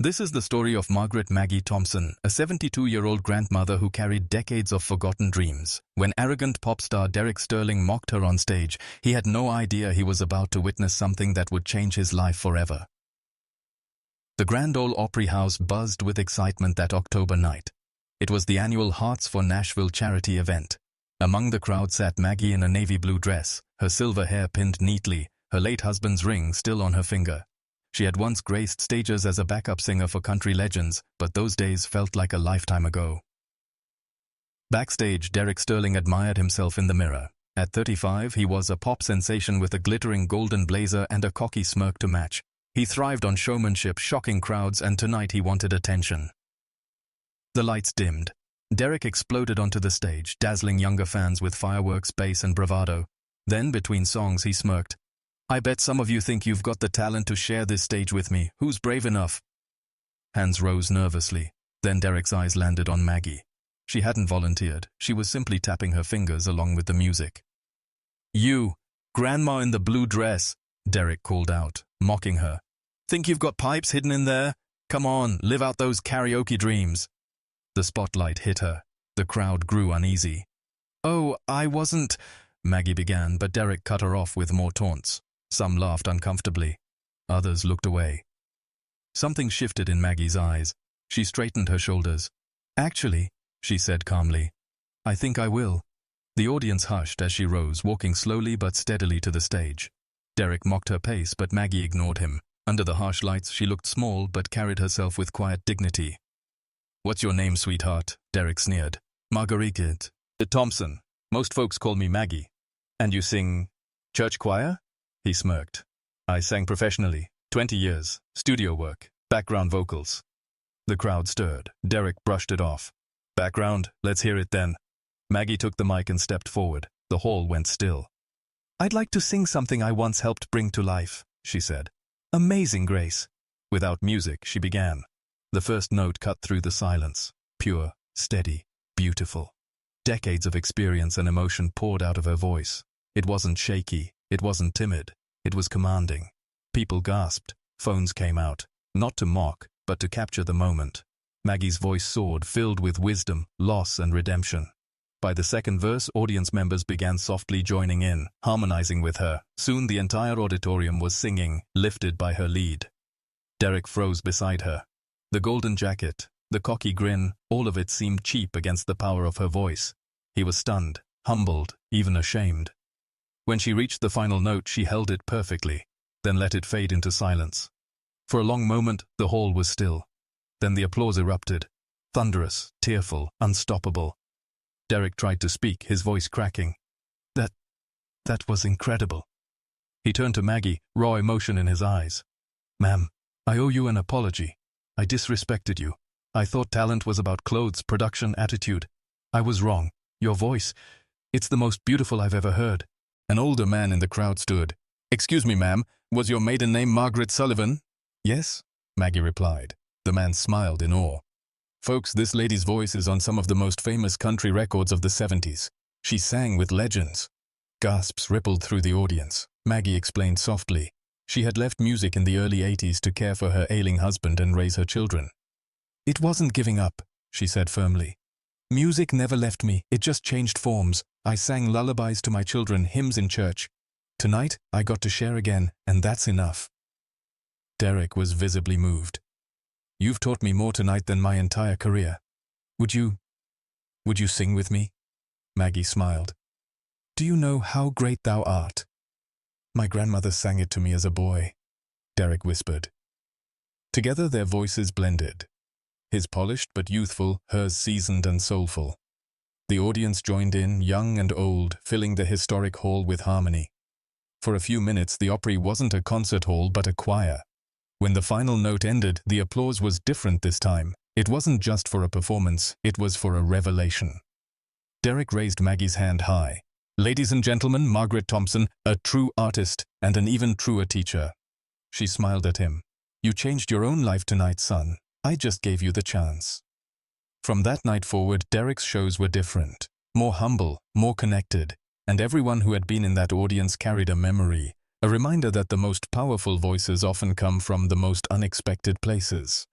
This is the story of Margaret Maggie Thompson, a 72-year-old grandmother who carried decades of forgotten dreams. When arrogant pop star Derek Sterling mocked her on stage, he had no idea he was about to witness something that would change his life forever. The Grand Ole Opry House buzzed with excitement that October night. It was the annual Hearts for Nashville charity event. Among the crowd sat Maggie in a navy blue dress, her silver hair pinned neatly, her late husband's ring still on her finger. She had once graced stages as a backup singer for country legends, but those days felt like a lifetime ago. Backstage, Derek Sterling admired himself in the mirror. At 35, he was a pop sensation with a glittering golden blazer and a cocky smirk to match. He thrived on showmanship, shocking crowds, and tonight he wanted attention. The lights dimmed. Derek exploded onto the stage, dazzling younger fans with fireworks, bass, and bravado. Then, between songs, he smirked. "I bet some of you think you've got the talent to share this stage with me. Who's brave enough?" Hands rose nervously. Then Derek's eyes landed on Maggie. She hadn't volunteered. She was simply tapping her fingers along with the music. "You, Grandma in the blue dress," Derek called out, mocking her. "Think you've got pipes hidden in there? Come on, live out those karaoke dreams." The spotlight hit her. The crowd grew uneasy. "Oh, I wasn't," Maggie began, but Derek cut her off with more taunts. Some laughed uncomfortably. Others looked away. Something shifted in Maggie's eyes. She straightened her shoulders. "Actually," she said calmly, "I think I will." The audience hushed as she rose, walking slowly but steadily to the stage. Derek mocked her pace, but Maggie ignored him. Under the harsh lights, she looked small but carried herself with quiet dignity. "What's your name, sweetheart?" Derek sneered. "Marguerite Thompson. Most folks call me Maggie." "And you sing church choir?" He smirked. "I sang professionally. 20 years. Studio work. Background vocals." The crowd stirred. Derek brushed it off. "Background? Let's hear it then." Maggie took the mic and stepped forward. The hall went still. "I'd like to sing something I once helped bring to life," she said. "Amazing Grace." Without music, she began. The first note cut through the silence. Pure, steady, beautiful. Decades of experience and emotion poured out of her voice. It wasn't shaky. It wasn't timid. It was commanding. People gasped. Phones came out. Not to mock, but to capture the moment. Maggie's voice soared, filled with wisdom, loss, and redemption. By the second verse, audience members began softly joining in, harmonizing with her. Soon the entire auditorium was singing, lifted by her lead. Derek froze beside her. The golden jacket, the cocky grin, all of it seemed cheap against the power of her voice. He was stunned, humbled, even ashamed. When she reached the final note, she held it perfectly, then let it fade into silence. For a long moment, the hall was still. Then the applause erupted. Thunderous, tearful, unstoppable. Derek tried to speak, his voice cracking. That was incredible." He turned to Maggie, raw emotion in his eyes. "Ma'am, I owe you an apology. I disrespected you. I thought talent was about clothes, production, attitude. I was wrong. Your voice, it's the most beautiful I've ever heard." An older man in the crowd stood. "Excuse me, ma'am, was your maiden name Margaret Sullivan?" "Yes," Maggie replied. The man smiled in awe. "Folks, this lady's voice is on some of the most famous country records of the 70s. She sang with legends." Gasps rippled through the audience. Maggie explained softly. She had left music in the early 80s to care for her ailing husband and raise her children. "It wasn't giving up," she said firmly. "Music never left me, it just changed forms. I sang lullabies to my children, hymns in church. Tonight, I got to share again, and that's enough." Derek was visibly moved. "You've taught me more tonight than my entire career. Would you sing with me?" Maggie smiled. "Do you know how great thou art?" "My grandmother sang it to me as a boy," Derek whispered. Together their voices blended. His polished but youthful, hers seasoned and soulful. The audience joined in, young and old, filling the historic hall with harmony. For a few minutes, the Opry wasn't a concert hall but a choir. When the final note ended, the applause was different this time. It wasn't just for a performance, it was for a revelation. Derek raised Maggie's hand high. "Ladies and gentlemen, Margaret Thompson, a true artist and an even truer teacher." She smiled at him. "You changed your own life tonight, son. I just gave you the chance." From that night forward, Derek's shows were different. More humble, more connected. And everyone who had been in that audience carried a memory. A reminder that the most powerful voices often come from the most unexpected places.